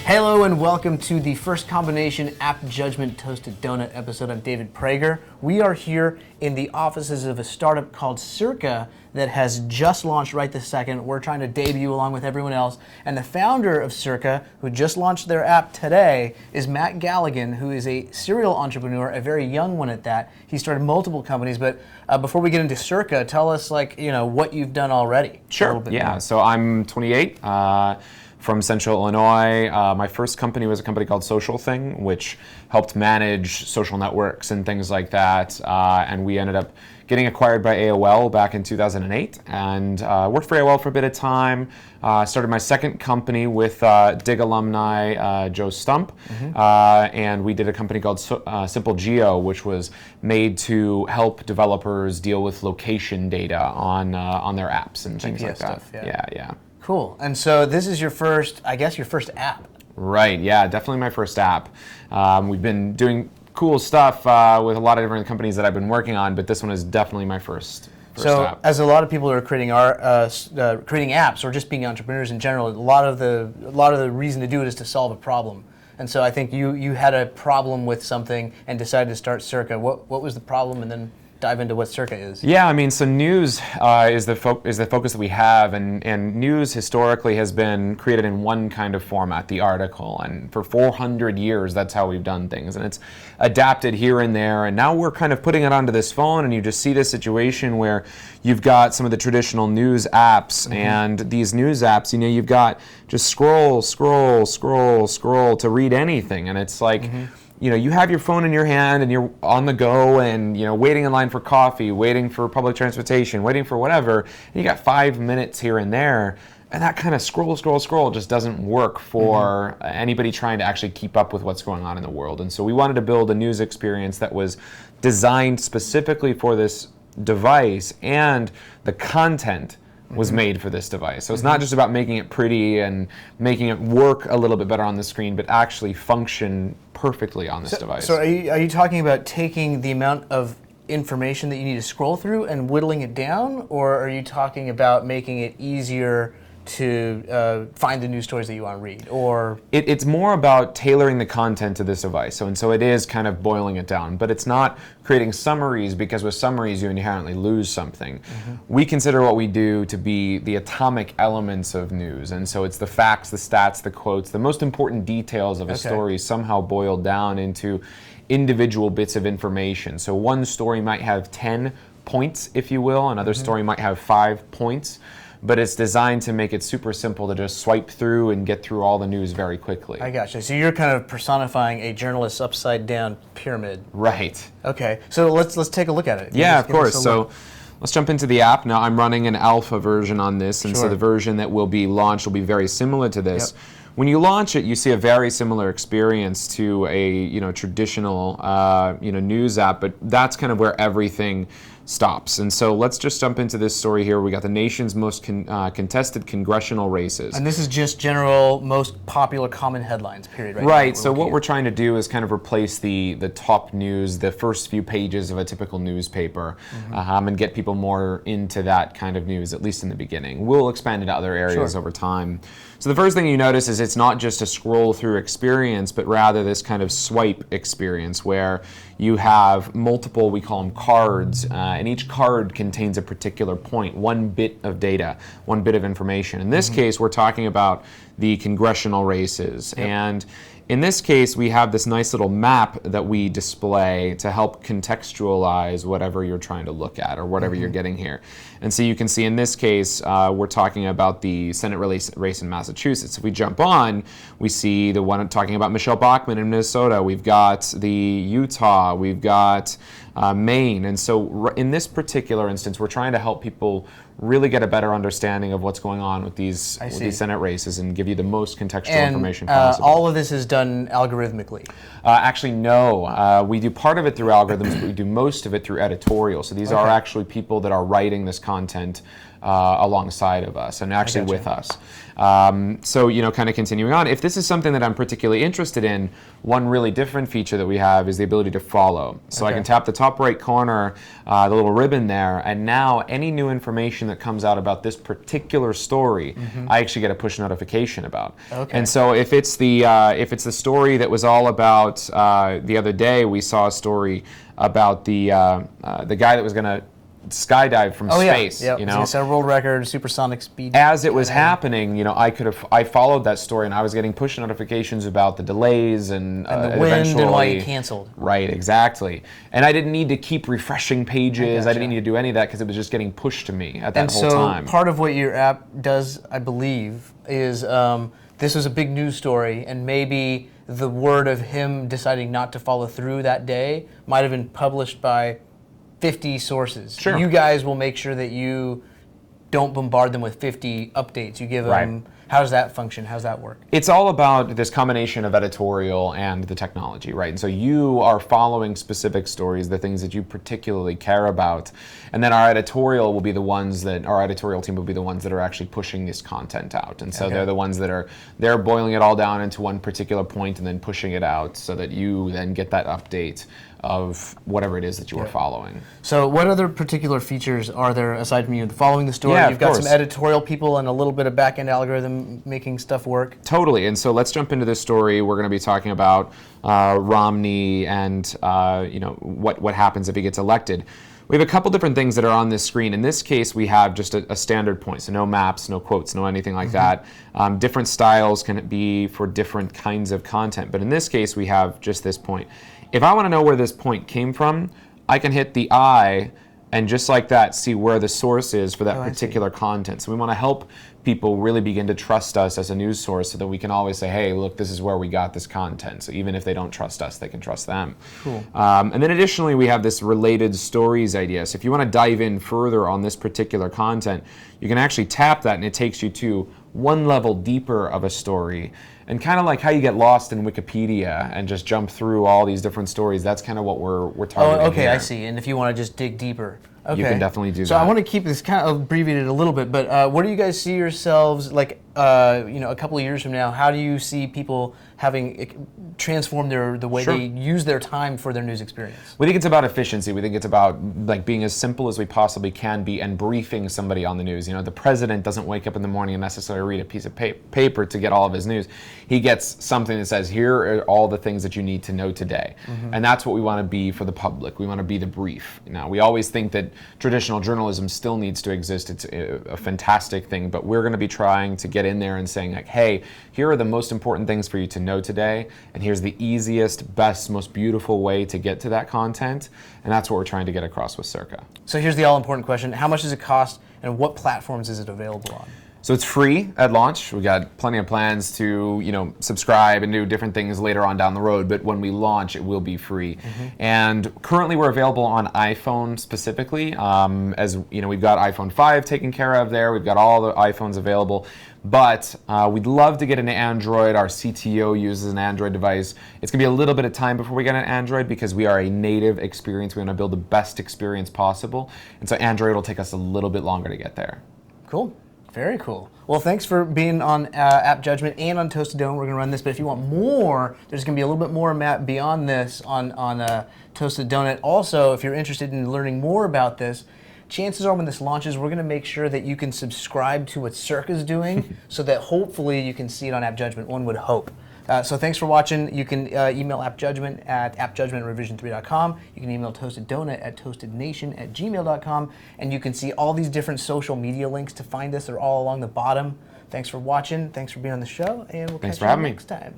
Hello and welcome to the first combination App Judgment Toasted Donut episode. I'm David Prager. We are here in the offices of a startup called Circa that has just launched right this second. We're trying to debut along with everyone else. And the founder of Circa, who just launched their app today, is Matt Galligan, who is a serial entrepreneur, a very young one at that. He started multiple companies, but before we get into Circa, tell us what you've done already. Sure, yeah. So I'm 28. From Central Illinois. My first company was a company called Social Thing, which helped manage social networks and things like that. And we ended up getting acquired by AOL back in 2008 and worked for AOL for a bit of time. Started my second company with Dig alumni Joe Stump. And we did a company called Simple Geo, which was made to help developers deal with location data on their apps and things like that. Stuff, yeah. Cool. And so this is your first app. Right, yeah, definitely my first app. We've been doing cool stuff with a lot of different companies that I've been working on, but this one is definitely my first app. As a lot of people are creating apps or just being entrepreneurs in general, a lot of the reason to do it is to solve a problem. And so I think you had a problem with something and decided to start Circa. What was the problem, and then dive into what Circa is? Yeah, I mean, so news is the focus that we have, and news historically has been created in one kind of format, the article, and for 400 years that's how we've done things, and it's adapted here and there, and now we're kind of putting it onto this phone, and you just see this situation where you've got some of the traditional news apps, and these news apps, you've got just scroll to read anything, and it's like, you have your phone in your hand and you're on the go and, waiting in line for coffee, waiting for public transportation, waiting for whatever, and you got 5 minutes here and there, and that kind of scroll just doesn't work for anybody trying to actually keep up with what's going on in the world. And so we wanted to build a news experience that was designed specifically for this device, and the content was made for this device. So it's not just about making it pretty and making it work a little bit better on the screen, but actually function perfectly on this device. So are you talking about taking the amount of information that you need to scroll through and whittling it down, or are you talking about making it easier to find the news stories that you want to read? Or it's more about tailoring the content to this device. So it is kind of boiling it down, but it's not creating summaries, because with summaries you inherently lose something. We consider what we do to be the atomic elements of news, and so it's the facts, the stats, the quotes, the most important details of a story somehow boiled down into individual bits of information. So one story might have 10 points, if you will, another story might have 5 points. But it's designed to make it super simple to just swipe through and get through all the news very quickly. I gotcha. So you're kind of personifying a journalist's upside down pyramid. Right. Okay. So let's take a look at it. Yeah, of course. So let's jump into the app. Now I'm running an alpha version on this, and so the version that will be launched will be very similar to this. When you launch it, you see a very similar experience to a traditional news app, but that's kind of where everything stops. And so let's just jump into this story here. We got the nation's most contested congressional races. And this is just general, most popular, common headlines, period, right? Right. So what we're trying to do is kind of replace the top news, the first few pages of a typical newspaper, and get people more into that kind of news, at least in the beginning. We'll expand into other areas over time. So the first thing you notice is it's not just a scroll through experience, but rather this kind of swipe experience where you have multiple, we call them cards, and each card contains a particular point, one bit of data, one bit of information. In this case, we're talking about the congressional races. And in this case, we have this nice little map that we display to help contextualize whatever you're trying to look at or whatever you're getting here. And so you can see in this case, we're talking about the Senate race in Massachusetts. If we jump on, we see the one talking about Michelle Bachmann in Minnesota. We've got the Utah. We've got Maine. And so in this particular instance, we're trying to help people really get a better understanding of what's going on with these Senate races and give you the most contextual information possible. All of this is done algorithmically? Actually, no. We do part of it through algorithms, but we do most of it through editorial. So these are actually people that are writing this content alongside of us and actually with us. So, kind of continuing on, if this is something that I'm particularly interested in, one really different feature that we have is the ability to follow. So I can tap the top right corner, the little ribbon there, and now any new information that comes out about this particular story, I actually get a push notification about. And so if it's the story that was all about the other day, we saw a story about the guy that was going to skydive from space. Yeah. Set a world record, supersonic speed. As it was happening, I followed that story, and I was getting push notifications about the delays and the wind and why you canceled. Right, exactly. And I didn't need to keep refreshing pages. I didn't need to do any of that because it was just getting pushed to me at that whole time. And so part of what your app does, I believe, is this was a big news story, and maybe the word of him deciding not to follow through that day might have been published by 50 sources. Sure. You guys will make sure that you don't bombard them with 50 updates. You give them, how does that function? How does that work? It's all about this combination of editorial and the technology, right? And so you are following specific stories, the things that you particularly care about, and then our editorial team will be the ones that are actually pushing this content out. And so they're the ones that they're boiling it all down into one particular point and then pushing it out so that you then get that update of whatever it is that you are following. So what other particular features are there aside from following the story? You've got some editorial people and a little bit of back-end algorithm making stuff work. Totally, and so let's jump into this story. We're going to be talking about Romney and what happens if he gets elected. We have a couple different things that are on this screen. In this case, we have just a standard point, so no maps, no quotes, no anything like that. Different styles can be for different kinds of content, but in this case, we have just this point. If I want to know where this point came from, I can hit the I and just like that see where the source is for that particular content. So we want to help people really begin to trust us as a news source so that we can always say, hey, look, this is where we got this content. So even if they don't trust us, they can trust them. Cool. And then additionally, we have this related stories idea. So if you want to dive in further on this particular content, you can actually tap that and it takes you to one level deeper of a story. And kind of like how you get lost in Wikipedia and just jump through all these different stories, that's kind of what we're targeting here. I see. And if you want to just dig deeper. You can definitely do that. So I want to keep this kind of abbreviated a little bit, but where do you guys see yourselves, like, a couple of years from now? How do you see people having transformed the way they use their time for their news experience? We think it's about efficiency. We think it's about being as simple as we possibly can be and briefing somebody on the news. The president doesn't wake up in the morning and necessarily read a piece of paper to get all of his news. He gets something that says, here are all the things that you need to know today. And that's what we want to be for the public. We want to be the brief. Now, we always think that traditional journalism still needs to exist. It's a fantastic thing, but we're going to be trying to get in there and saying, like, hey, here are the most important things for you to know today, and here's the easiest, best, most beautiful way to get to that content, and that's what we're trying to get across with Circa. So here's the all-important question. How much does it cost, and what platforms is it available on? So it's free at launch. We've got plenty of plans to, subscribe and do different things later on down the road, but when we launch, it will be free. And currently we're available on iPhone specifically. As we've got iPhone 5 taken care of there. We've got all the iPhones available, but we'd love to get an Android. Our CTO uses an Android device. It's gonna be a little bit of time before we get an Android because we are a native experience. We want to build the best experience possible. And so Android will take us a little bit longer to get there. Cool. Very cool. Well, thanks for being on AppJudgment and on Toasted Donut. We're going to run this, but if you want more, there's going to be a little bit more beyond this on Toasted Donut. Also, if you're interested in learning more about this, chances are when this launches, we're going to make sure that you can subscribe to what Circa's doing so that hopefully you can see it on AppJudgment, one would hope. So thanks for watching. You can email AppJudgment at appjudgmentrevision3.com. You can email Toasted Donut at toastednation@gmail.com. And you can see all these different social media links to find us. They're all along the bottom. Thanks for watching. Thanks for being on the show. And we'll catch you next time.